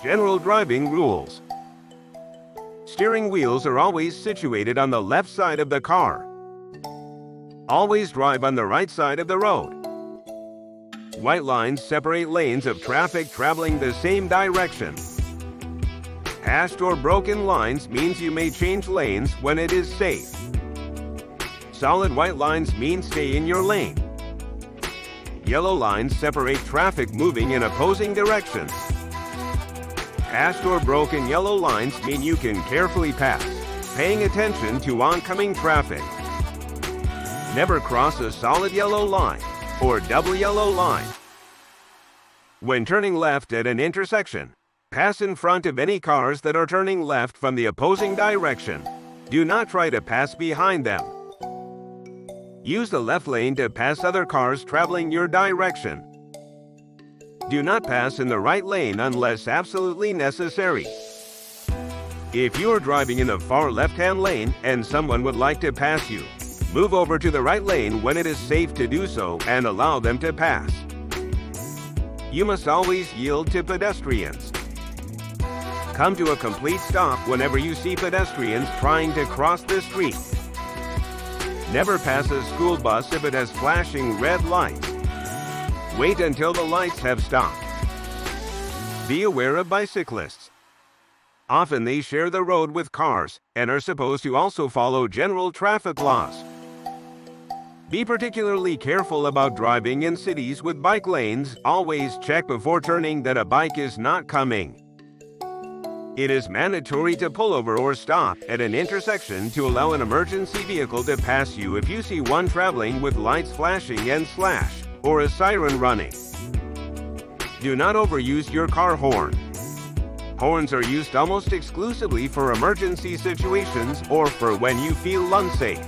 General driving rules. Steering wheels are always situated on the left side of the car. Always drive on the right side of the road. White lines separate lanes of traffic traveling the same direction. Hashed or broken lines means you may change lanes when it is safe. Solid white lines mean stay in your lane. Yellow lines separate traffic moving in opposing directions. Hashed or broken yellow lines mean you can carefully pass, paying attention to oncoming traffic. Never cross a solid yellow line or double yellow line. When turning left at an intersection, pass in front of any cars that are turning left from the opposing direction. Do not try to pass behind them. Use the left lane to pass other cars traveling your direction. Do not pass in the right lane unless absolutely necessary. If you are driving in the far left-hand lane and someone would like to pass you, move over to the right lane when it is safe to do so and allow them to pass. You must always yield to pedestrians. Come to a complete stop whenever you see pedestrians trying to cross the street. Never pass a school bus if it has flashing red lights. Wait until the lights have stopped. Be aware of bicyclists. Often they share the road with cars and are supposed to also follow general traffic laws. Be particularly careful about driving in cities with bike lanes. Always check before turning that a bike is not coming. It is mandatory to pull over or stop at an intersection to allow an emergency vehicle to pass you if you see one traveling with lights flashing and slash, or a siren running. Do not overuse your car horn. Horns are used almost exclusively for emergency situations or for when you feel unsafe.